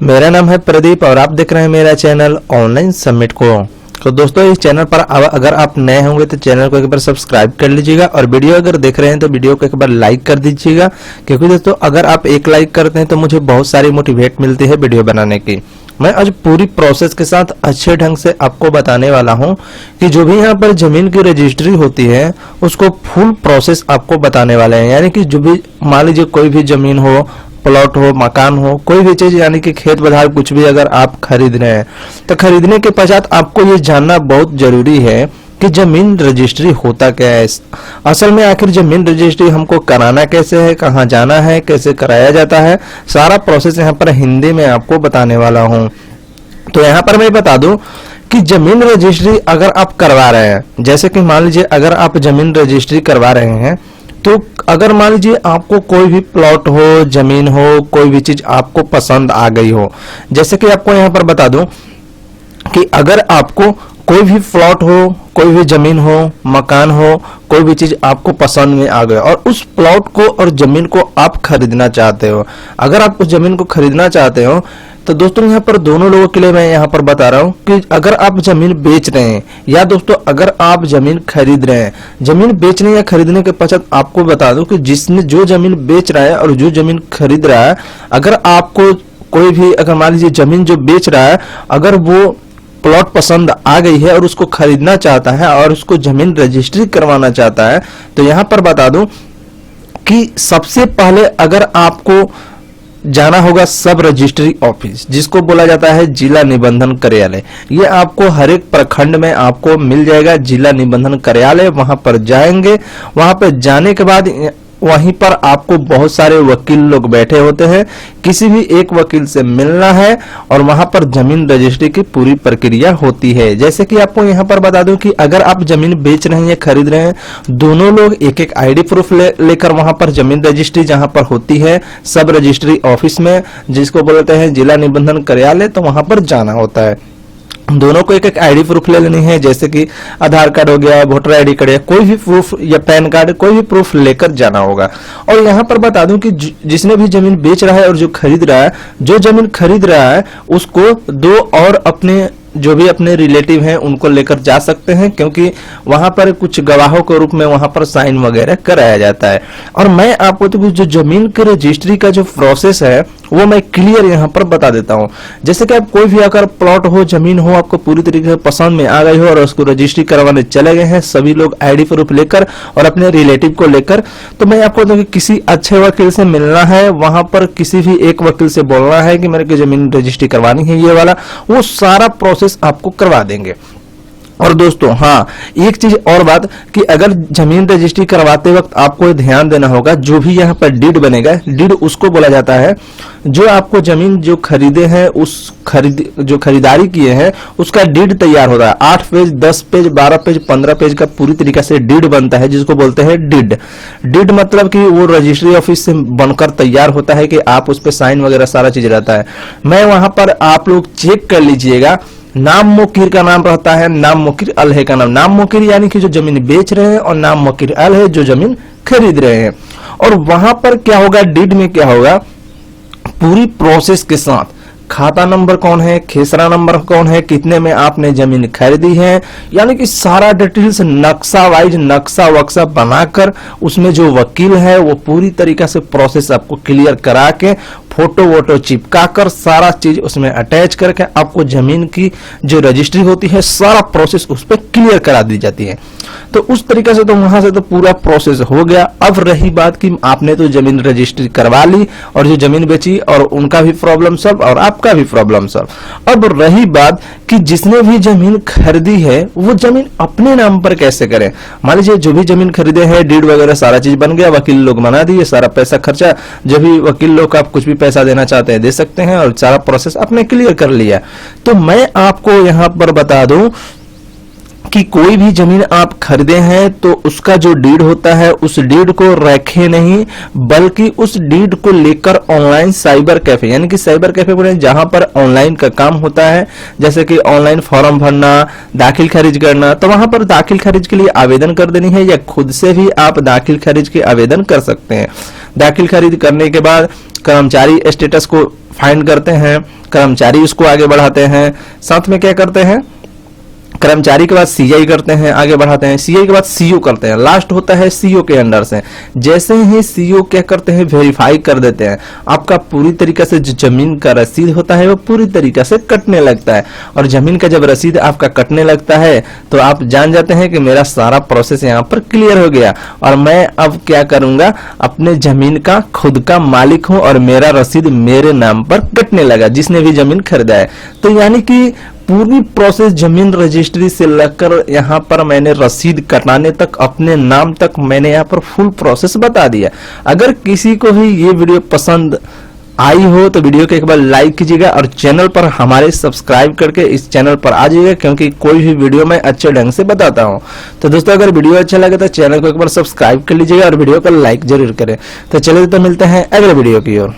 मेरा नाम है प्रदीप और आप देख रहे हैं मेरा चैनल ऑनलाइन समिट को। तो दोस्तों इस चैनल पर अगर आप नए होंगे तो चैनल को एक बार सब्सक्राइब कर लीजिएगा और वीडियो अगर देख रहे हैं तो वीडियो को एक बार लाइक कर दीजिएगा, क्योंकि दोस्तों अगर आप एक लाइक करते हैं तो मुझे बहुत सारी मोटिवेट मिलती है वीडियो बनाने की। मैं आज पूरी प्रोसेस के साथ अच्छे ढंग से आपको बताने वाला हूं कि जो भी यहाँ पर जमीन की रजिस्ट्री होती है उसको फुल प्रोसेस आपको बताने वाले हैं। यानी कि जो भी मान लीजिए कोई भी जमीन हो, प्लॉट हो, मकान हो, कोई भी चीज यानी कि खेत बधार कुछ भी अगर आप खरीद रहे हैं तो खरीदने के पश्चात आपको ये जानना बहुत जरूरी है कि जमीन रजिस्ट्री होता क्या है। असल में आखिर जमीन रजिस्ट्री हमको कराना कैसे है, कहाँ जाना है, कैसे कराया जाता है, सारा प्रोसेस यहाँ पर हिंदी में आपको बताने वाला हूँ। तो यहाँ पर मैं बता दूं कि जमीन रजिस्ट्री अगर आप करवा रहे हैं, जैसे कि मान लीजिए अगर आप जमीन रजिस्ट्री करवा रहे हैं तो अगर मान लीजिए आपको कोई भी प्लॉट हो, जमीन हो, कोई भी चीज आपको पसंद आ गई हो, जैसे कि आपको यहाँ पर बता दूं कि अगर आपको कोई भी प्लॉट हो, कोई भी जमीन हो, मकान हो, कोई भी चीज आपको पसंद में आ गया और उस प्लॉट को और जमीन को आप खरीदना चाहते हो, अगर आप उस जमीन को खरीदना चाहते हो तो दोस्तों यहाँ पर दोनों लोगों के लिए मैं यहाँ पर बता रहा हूँ कि अगर आप जमीन बेच रहे हैं या दोस्तों अगर आप जमीन खरीद रहे हैं, जमीन बेचने या खरीदने के पश्चात आपको बता दूं कि जिसने जो जमीन बेच रहा है और जो जमीन खरीद रहा है, अगर आपको कोई भी अगर मान लीजिए जमीन जो बेच रहा है अगर वो प्लॉट पसंद आ गई है और उसको खरीदना चाहता है और उसको जमीन रजिस्ट्री करवाना चाहता है, तो यहाँ पर बता दूं कि सबसे पहले अगर आपको जाना होगा सब रजिस्ट्री ऑफिस, जिसको बोला जाता है जिला निबंधन कार्यालय। ये आपको हर एक प्रखंड में आपको मिल जाएगा जिला निबंधन कार्यालय। वहां पर जाएंगे, वहां पर जाने के बाद वहीं पर आपको बहुत सारे वकील लोग बैठे होते हैं, किसी भी एक वकील से मिलना है और वहां पर जमीन रजिस्ट्री की पूरी प्रक्रिया होती है। जैसे कि आपको यहाँ पर बता दूं कि अगर आप जमीन बेच रहे हैं या खरीद रहे हैं, दोनों लोग एक एक आईडी प्रूफ लेकर वहां पर जमीन रजिस्ट्री जहां पर होती है सब रजिस्ट्री ऑफिस में, जिसको बोलते हैं जिला निबंधन कार्यालय, तो वहां पर जाना होता है। दोनों को एक एक आईडी प्रूफ ले लेनी है, जैसे कि आधार कार्ड हो गया, वोटर आईडी कार्ड, कोई भी प्रूफ या पैन कार्ड, कोई भी प्रूफ लेकर जाना होगा। और यहाँ पर बता दूं कि जिसने भी जमीन बेच रहा है और जो खरीद रहा है, जो जमीन खरीद रहा है उसको दो और अपने जो भी अपने रिलेटिव हैं उनको लेकर जा सकते हैं, क्योंकि वहां पर कुछ गवाहों के रूप में वहां पर साइन वगैरह कराया जाता है। और मैं आपको तो जो जमीन की रजिस्ट्री का जो प्रोसेस है वो मैं क्लियर यहाँ पर बता देता हूँ। जैसे कि आप कोई भी अगर प्लॉट हो, जमीन हो, आपको पूरी तरीके से पसंद में आ गई हो और उसको रजिस्ट्री करवाने चले गए हैं सभी लोग आईडी प्रूफ लेकर और अपने रिलेटिव को लेकर, तो मैं आपको तो किसी अच्छे वकील से मिलना है, वहां पर किसी भी एक वकील से बोलना है कि मेरे को जमीन रजिस्ट्री करवानी है, ये वाला वो सारा प्रोसेस आपको करवा देंगे। और दोस्तों हाँ, एक चीज और बात कि अगर जमीन रजिस्ट्री करवाते वक्त आपको ध्यान देना होगा, जो भी यहाँ पर डीड बनेगा, डीड उसको बोला जाता है जो आपको जमीन जो खरीदे हैं उस जो खरीदारी किए हैं उसका डीड तैयार होता है। 8 पेज, 10 पेज, 12 पेज, 15 पेज का पूरी तरीके से डीड बनता है, जिसको बोलते हैं डीड। डीड मतलब कि वो रजिस्ट्री ऑफिस से बनकर तैयार होता है कि आप उस पर साइन वगैरह सारा चीज रहता है। मैं वहां पर आप लोग चेक कर लीजिएगा, नाम मोकीर का नाम रहता है, नाम मोकीर अलहे का नाम मोकीर यानी कि जो जमीन बेच रहे हैं और नाम मोकीर अलहे जो जमीन खरीद रहे हैं। और वहां पर क्या होगा, डीड में क्या होगा, पूरी प्रोसेस के साथ खाता नंबर कौन है, खेसरा नंबर कौन है, कितने में आपने जमीन खरीदी है, यानी कि सारा डिटेल्स नक्शा वाइज नक्शा वक्शा बनाकर उसमें जो वकील है वो पूरी तरीके से प्रोसेस आपको क्लियर करा के फोटो वोटो चिपका कर सारा चीज उसमें अटैच करके आपको जमीन की जो रजिस्ट्री होती है सारा प्रोसेस उस पर क्लियर करा दी जाती है। तो उस तरीके से तो वहां से तो पूरा प्रोसेस हो गया। अब रही बात कि आपने तो जमीन रजिस्ट्री करवा ली और जो जमीन बेची और उनका भी प्रॉब्लम सॉल्व और आपका भी प्रॉब्लम सॉल्व। अब रही बात कि जिसने भी जमीन खरीदी है वो जमीन अपने नाम पर कैसे करें। मान लीजिए जो भी जमीन खरीदे हैं, डीड वगैरह सारा चीज बन गया, वकील लोग बना दिए, सारा पैसा खर्चा, जो भी वकील लोग का आप कुछ भी पैसा देना चाहते हैं दे सकते हैं और सारा प्रोसेस आपने क्लियर कर लिया। तो मैं आपको यहां पर बता दूं कि कोई भी जमीन आप खरीदे हैं तो उसका जो डीड होता है उस डीड को रखे नहीं, बल्कि उस डीड को लेकर ऑनलाइन साइबर कैफे, यानी कि साइबर कैफे बोले जहां पर ऑनलाइन का काम होता है, जैसे कि ऑनलाइन फॉर्म भरना, दाखिल खारिज करना, तो वहां पर दाखिल खारिज के लिए आवेदन कर देनी है या खुद से भी आप दाखिल खारिज के आवेदन कर सकते हैं। दाखिल खारिज करने के बाद कर्मचारी स्टेटस को फाइंड करते हैं, कर्मचारी उसको आगे बढ़ाते हैं, साथ में क्या करते हैं, कर्मचारी के बाद सीआई करते हैं, आगे बढ़ाते हैं, सीआई के बाद सीओ करते हैं, लास्ट होता है सीओ के अंडर से। जैसे ही सीओ क्या करते हैं, वेरीफाई कर देते हैं, आपका पूरी तरीके से जो जमीन का रसीद होता है वो पूरी तरीके से कटने लगता है। और जमीन का जब रसीद आपका कटने लगता है तो आप जान जाते हैं कि मेरा सारा प्रोसेस यहाँ पर क्लियर हो गया और मैं अब क्या करूंगा, अपने जमीन का खुद का मालिक हूं और मेरा रसीद मेरे नाम पर कटने लगा, जिसने भी जमीन खरीदा है। तो यानी कि पूरी प्रोसेस जमीन रजिस्ट्री से लेकर यहाँ पर मैंने रसीद कटाने तक, अपने नाम तक मैंने यहाँ पर फुल प्रोसेस बता दिया। अगर किसी को भी ये वीडियो पसंद आई हो तो वीडियो को एक बार लाइक कीजिएगा और चैनल पर हमारे सब्सक्राइब करके इस चैनल पर आ जाइएगा, क्योंकि कोई भी वीडियो मैं अच्छे ढंग से बताता हूं। तो दोस्तों अगर वीडियो अच्छा लगे तो चैनल को एक बार सब्सक्राइब कर लीजिएगा और वीडियो को लाइक जरूर करें। तो चलिए तो मिलते हैं अगले वीडियो की ओर।